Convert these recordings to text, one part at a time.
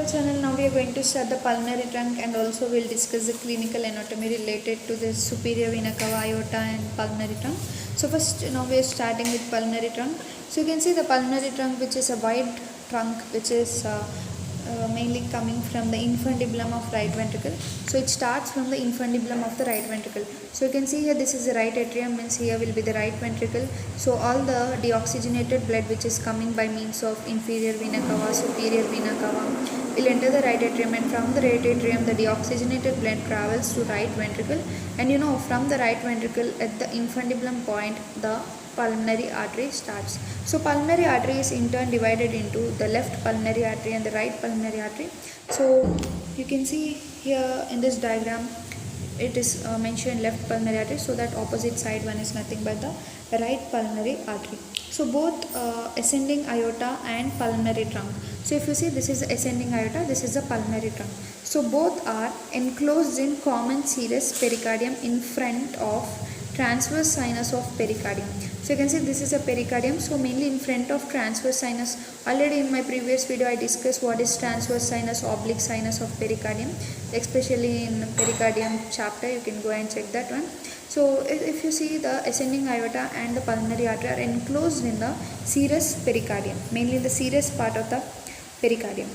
Channel. Now we are going to start the pulmonary trunk and also we'll discuss the clinical anatomy related to the superior vena cava, aorta and pulmonary trunk. So first now we are starting with pulmonary trunk. So you can see the pulmonary trunk, which is a wide trunk which is mainly coming from the infundibulum of right ventricle. So it starts from the infundibulum of the right ventricle. So you can see here this is the right atrium, means here will be the right ventricle. So all the deoxygenated blood which is coming by means of inferior vena cava, superior vena cava will enter the right atrium, and from the right atrium the deoxygenated blood travels to right ventricle, and from the right ventricle at the infundibulum point the pulmonary artery starts. So pulmonary artery is in turn divided into the left pulmonary artery and the right pulmonary artery. So you can see here in this diagram it is mentioned left pulmonary artery, so that opposite side one is nothing but the right pulmonary artery. So both ascending aorta and pulmonary trunk. So if you see, this is ascending aorta, this is the pulmonary trunk. So both are enclosed in common serous pericardium in front of transverse sinus of pericardium. So you can see this is a pericardium, so mainly in front of transverse sinus. Already in my previous video I discussed what is transverse sinus, oblique sinus of pericardium, especially in pericardium chapter. You can go and check that one. So if you see, the ascending aorta and the pulmonary artery are enclosed in the serous pericardium, mainly the serous part of the pericardium,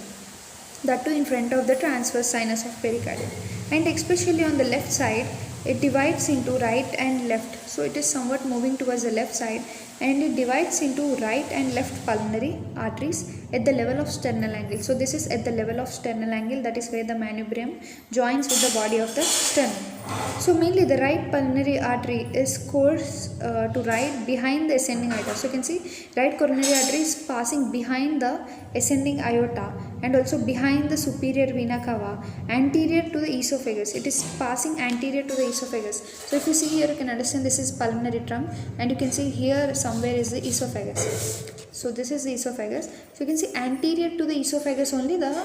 that too in front of the transverse sinus of pericardium. And especially on the left side it divides into right and left, so it is somewhat moving towards the left side, and it divides into right and left pulmonary arteries at the level of sternal angle. So this is at the level of sternal angle, that is where the manubrium joins with the body of the sternum. So mainly the right pulmonary artery is course to right behind the ascending aorta. So you can see right coronary artery is passing behind the ascending aorta and also behind the superior vena cava, anterior to the esophagus. It is passing anterior to the esophagus. So if you see here, you can understand this is pulmonary trunk, and you can see here somewhere is the esophagus. So this is the esophagus. So you can see anterior to the esophagus only the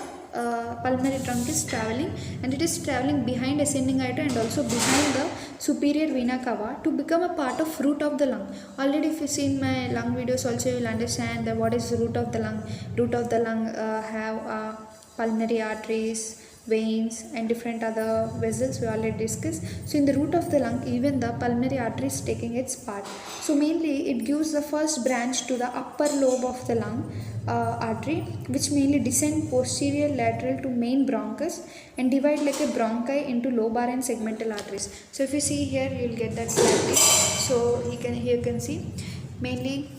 pulmonary trunk is traveling, and it is traveling behind ascending aorta and also behind the superior vena cava to become a part of root of the lung. Already if you see in my lung videos also, you will understand that what is the root of the lung. Root of the lung have pulmonary arteries, veins and different other vessels we already discussed. So in the root of the lung, even the pulmonary artery is taking its part. So mainly it gives the first branch to the upper lobe of the lung artery, which mainly descend posterior lateral to main bronchus and divide like a bronchi into lobar and segmental arteries. So if you see here, you will get that clearly. So here you can see mainly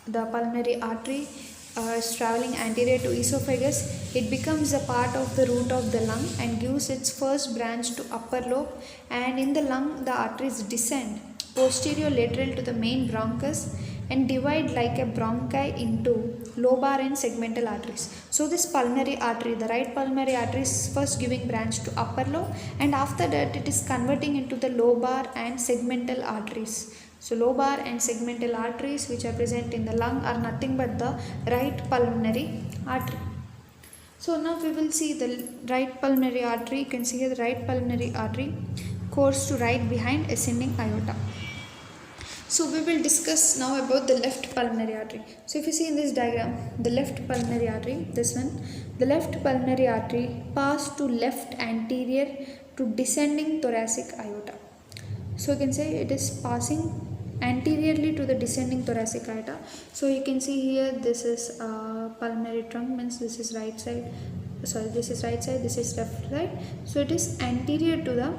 the pulmonary artery is traveling anterior to esophagus. It becomes a part of the root of the lung and gives its first branch to upper lobe, and in the lung the arteries descend posterior lateral to the main bronchus and divide like a bronchi into lobar and segmental arteries. So this pulmonary artery, the right pulmonary artery, is first giving branch to upper lobe, and after that it is converting into the lobar and segmental arteries. So lobar and segmental arteries which are present in the lung are nothing but the right pulmonary artery. So now we will see the right pulmonary artery. You can see here the right pulmonary artery course to right behind ascending aorta. So we will discuss now about the left pulmonary artery. So if you see in this diagram, the left pulmonary artery, this one, the left pulmonary artery pass to left anterior to descending thoracic aorta. So you can say it is passing anteriorly to the descending thoracic aorta. So you can see here this is pulmonary trunk, means this is right side, sorry, this is right side, this is left side. So it is anterior to the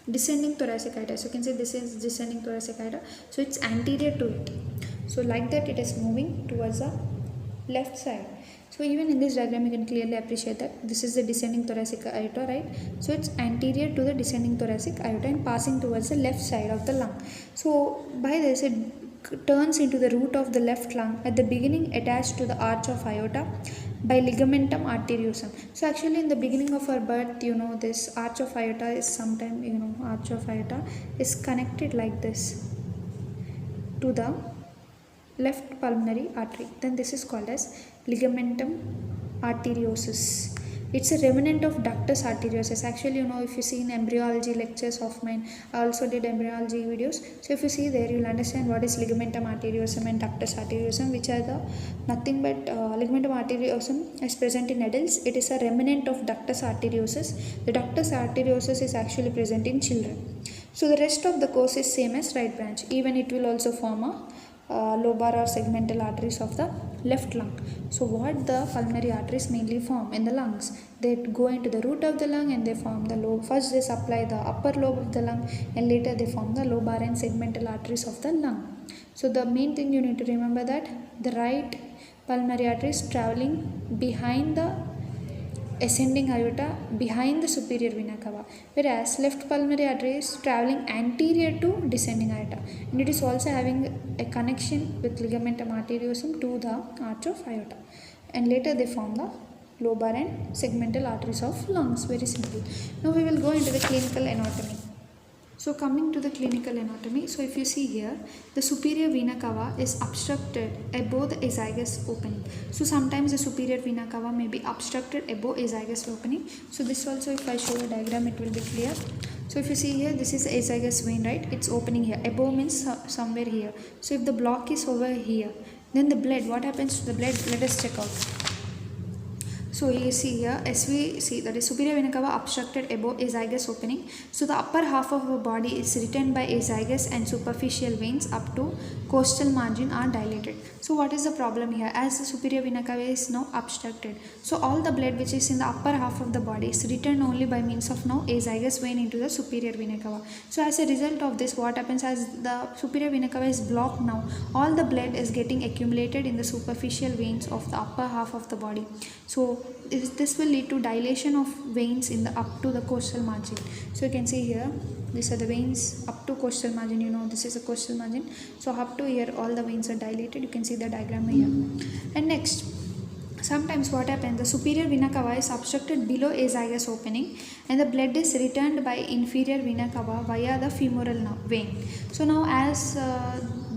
descending thoracic aorta. So you can say this is descending thoracic aorta, so it's anterior to it. So like that it is moving towards the left side. So even in this diagram you can clearly appreciate that this is the descending thoracic aorta, right? So it's anterior to the descending thoracic aorta and passing towards the left side of the lung. So by this it turns into the root of the left lung, at the beginning attached to the arch of aorta by ligamentum arteriosum. So actually in the beginning of our birth, this arch of aorta is sometime, arch of aorta is connected like this to the left pulmonary artery. Then this is called as ligamentum arteriosus. It's a remnant of ductus arteriosus. Actually, if you see in embryology lectures of mine, I also did embryology videos. So if you see there, you'll understand what is ligamentum arteriosum and ductus arteriosum, which are the nothing but ligamentum arteriosum is present in adults. It is a remnant of ductus arteriosus. The ductus arteriosus is actually present in children. So the rest of the course is same as right branch. Even it will also form a lobar or segmental arteries of the left lung. So what the pulmonary arteries mainly form in the lungs? They go into the root of the lung and they form the lobe. First they supply the upper lobe of the lung and later they form the lobar and segmental arteries of the lung. So the main thing you need to remember that the right pulmonary artery is traveling behind the ascending aorta behind the superior vena cava, whereas left pulmonary artery is traveling anterior to descending aorta, and it is also having a connection with ligamentum arteriosum to the arch of aorta, and later they form the lobar and segmental arteries of lungs. Very simple. Now we will go into the clinical anatomy. So coming to the clinical anatomy, so if you see here, the superior vena cava is obstructed above the azygous opening. So sometimes the superior vena cava may be obstructed above azygous opening. So this also, if I show a diagram, it will be clear. So if you see here, this is the azygous vein, right? It's opening here. Above means somewhere here. So if the block is over here, then the blood, what happens to the blood? Let us check out. So you see here, as we see that is superior vena cava obstructed above azygous opening. So the upper half of the body is retained by azygous and superficial veins up to costal margin are dilated. So what is the problem here? As the superior vena cava is now obstructed, so all the blood which is in the upper half of the body is returned only by means of now azygous vein into the superior vena cava. So as a result of this, what happens, as the superior vena cava is blocked now, all the blood is getting accumulated in the superficial veins of the upper half of the body. So this will lead to dilation of veins in the up to the costal margin. So you can see here, these are the veins up to costal margin. This is a costal margin. So up to here all the veins are dilated. You can see the diagram here. And next, sometimes what happens, the superior vena cava is obstructed below azygous opening and the blood is returned by inferior vena cava via the femoral vein. So now as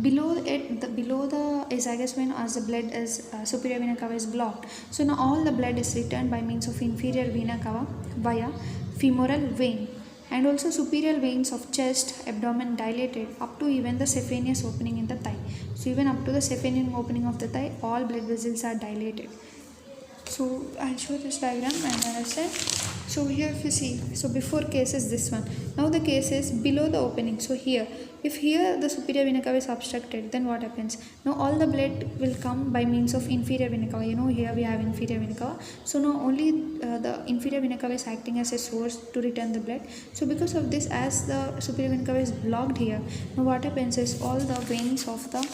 below the azygous vein, as the blood is superior vena cava is blocked, so now all the blood is returned by means of inferior vena cava via femoral vein, and also superior veins of chest, abdomen dilated up to even the saphenous opening in the thigh. So even up to the saphenous opening of the thigh, all blood vessels are dilated. So I'll show this diagram and understand. So here if you see, so before case is this one. Now the case is below the opening. So here, if here the superior vena cava is obstructed, then what happens? Now all the blood will come by means of inferior vena cava. Here we have inferior vena cava. So now only the inferior vena cava is acting as a source to return the blood. So because of this, as the superior vena cava is blocked here, now what happens is all the veins of the,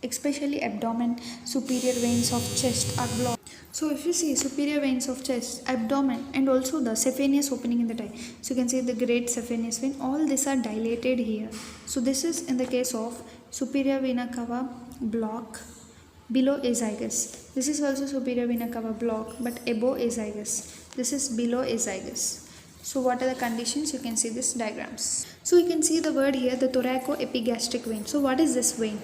especially abdomen, superior veins of chest are blocked. So if you see superior veins of chest, abdomen, and also the saphenous opening in the thigh, so you can see the great saphenous vein, all these are dilated here. So this is in the case of superior vena cava block below azygous. This is also superior vena cava block but above azygous. This is below azygous. So what are the conditions? You can see these diagrams. So you can see the word here, the thoracoepigastric vein. So what is this vein?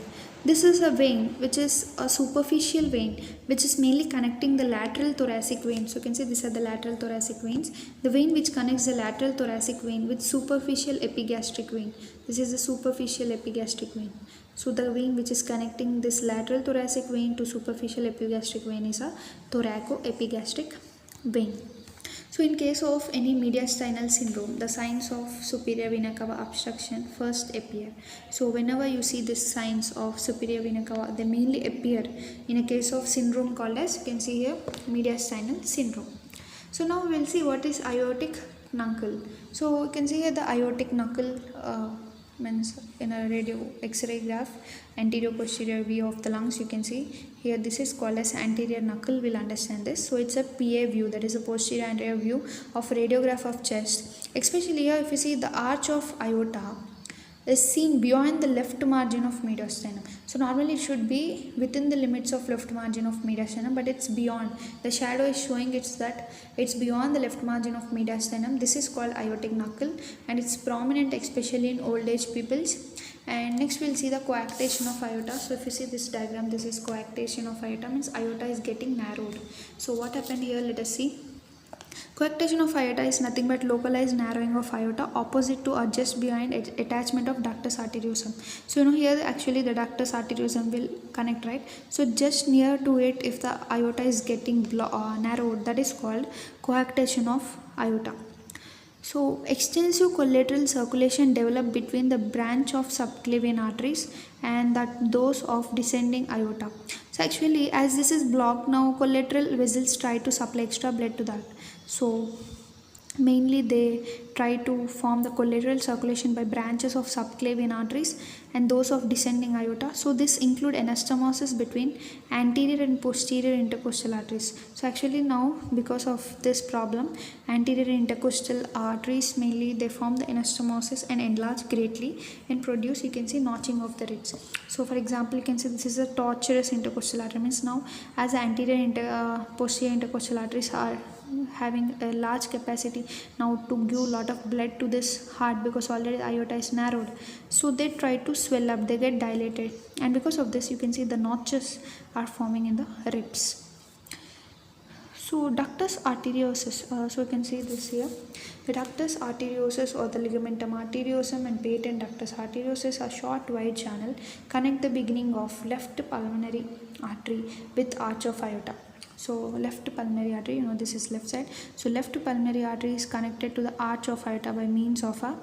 This is a vein which is a superficial vein which is mainly connecting the lateral thoracic vein. So you can see these are the lateral thoracic veins. The vein which connects the lateral thoracic vein with superficial epigastric vein. This is the superficial epigastric vein. So the vein which is connecting this lateral thoracic vein to superficial epigastric vein is a thoracoepigastric vein. So in case of any mediastinal syndrome, the signs of superior vena cava obstruction first appear. So whenever you see these signs of superior vena cava, they mainly appear in a case of syndrome called as, you can see here, mediastinal syndrome. So now we'll see what is aortic knuckle. So you can see here the aortic knuckle means in a radio X-ray graph, anterior posterior view of the lungs. You can see here this is called as anterior knuckle. We'll understand this. So it's a PA view, that is a posterior anterior view of radiograph of chest. Especially here if you see the arch of aorta is seen beyond the left margin of mediastinum. So normally it should be within the limits of left margin of mediastinum, but it's beyond. The shadow is showing it's beyond the left margin of mediastinum. This is called aortic knuckle and it's prominent especially in old age peoples. And next we'll see the coarctation of aorta. So if you see this diagram, this is coarctation of aorta, means aorta is getting narrowed. So what happened here, let us see. Coarctation of aorta is nothing but localized narrowing of aorta opposite to or just behind attachment of ductus arteriosum. So here actually the ductus arteriosum will connect, right? So just near to it, if the aorta is getting narrowed, that is called coarctation of aorta. So extensive collateral circulation develop between the branch of subclavian arteries and those of descending aorta. So actually, as this is blocked now, collateral vessels try to supply extra blood to that. So mainly they try to form the collateral circulation by branches of subclavian arteries and those of descending aorta. So this include anastomosis between anterior and posterior intercostal arteries. So actually now, because of this problem, anterior intercostal arteries mainly they form the anastomosis and enlarge greatly and produce, you can see, notching of the ribs. So for example, you can see this is a tortuous intercostal artery, means now as anterior posterior intercostal arteries are having a large capacity now to give lot of blood to this heart, because already the aorta is narrowed, so they try to swell up, they get dilated, and because of this you can see the notches are forming in the ribs. So ductus arteriosus, so you can see this here, the ductus arteriosus or the ligamentum arteriosum and patent ductus arteriosus are short wide channel connect the beginning of left pulmonary artery with arch of aorta. So left pulmonary artery, this is left side. So left pulmonary artery is connected to the arch of aorta by means of a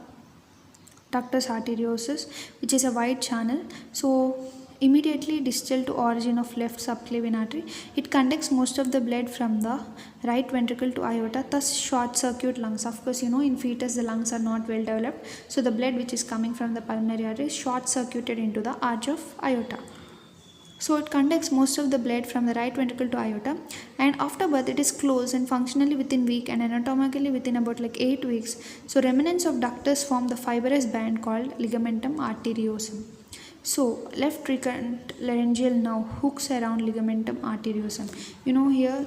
ductus arteriosus, which is a wide channel. So immediately distal to origin of left subclavian artery, it conducts most of the blood from the right ventricle to aorta, thus short circuit lungs. Of course, in fetus the lungs are not well developed, so the blood which is coming from the pulmonary artery is short circuited into the arch of aorta. So it conducts most of the blood from the right ventricle to aorta, and after birth it is closed and functionally within week and anatomically within about 8 weeks. So remnants of ductus form the fibrous band called ligamentum arteriosum. So left recurrent laryngeal nerve hooks around ligamentum arteriosum. Here,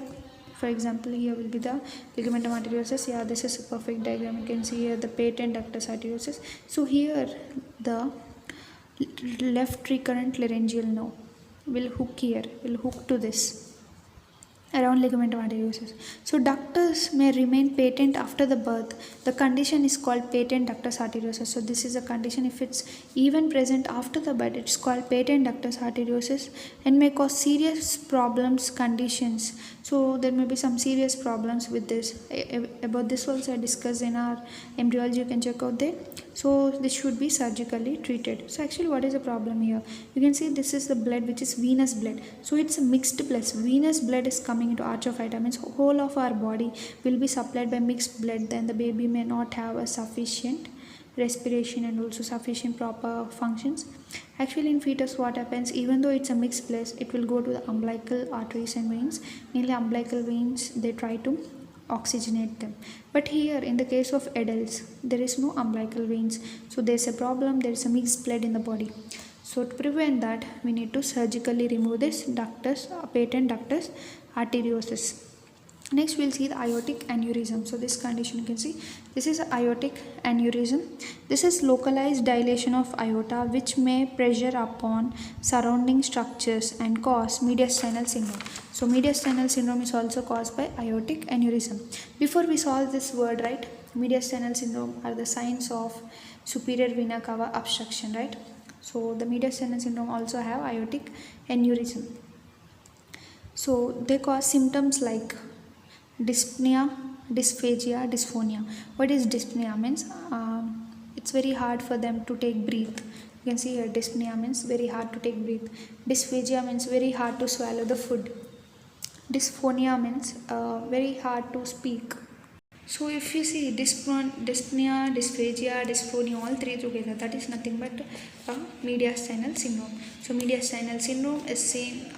for example, here will be the ligamentum arteriosus. Yeah, this is a perfect diagram. You can see here the patent ductus arteriosus. So here the left recurrent laryngeal nerve will hook to this around ligamentum arteriosus. So ductus may remain patent after the birth. The condition is called patent ductus arteriosus. So this is a condition, if it's even present after the birth, it's called patent ductus arteriosus and may cause serious problems, conditions. So there may be some serious problems with this. About this also I discussed in our embryology, you can check out there. So this should be surgically treated. So actually what is the problem here? You can see this is the blood which is venous blood. So it's a mixed blood. Venous blood is coming into arch of aorta, means whole of our body will be supplied by mixed blood. Then the baby may not have a sufficient respiration and also sufficient proper functions. Actually in fetus what happens, even though it's a mixed blood, it will go to the umbilical arteries and veins. Mainly umbilical veins, they try to oxygenate them. But here in the case of adults, there is no umbilical veins, so there's a problem, there is a mixed blood in the body. So to prevent that, we need to surgically remove this ductus, patent ductus arteriosus. Next we'll see the aortic aneurysm. So this condition, you can see this is aortic aneurysm. This is localized dilation of aorta which may pressure upon surrounding structures and cause mediastinal syndrome. So mediastinal syndrome is also caused by aortic aneurysm. Before we solve this word, right, mediastinal syndrome are the signs of superior vena cava obstruction, right? So the mediastinal syndrome also have aortic aneurysm. So they cause symptoms like dyspnea, dysphagia, dysphonia. What is dyspnea? Means it's very hard for them to take breath. You can see here dyspnea means very hard to take breath. Dysphagia means very hard to swallow the food. Dysphonia means very hard to speak. So if you see dyspnea, dysphagia, dysphonia, all three together, that is nothing but mediastinal syndrome. So mediastinal syndrome is seen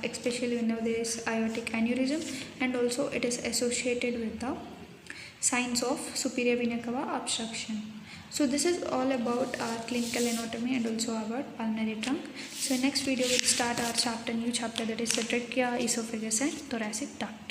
especially when there is aortic aneurysm, and also it is associated with the signs of superior vena cava obstruction. So this is all about our clinical anatomy and also about pulmonary trunk. So next video we'll start our new chapter, that is the trachea, esophagus and thoracic duct.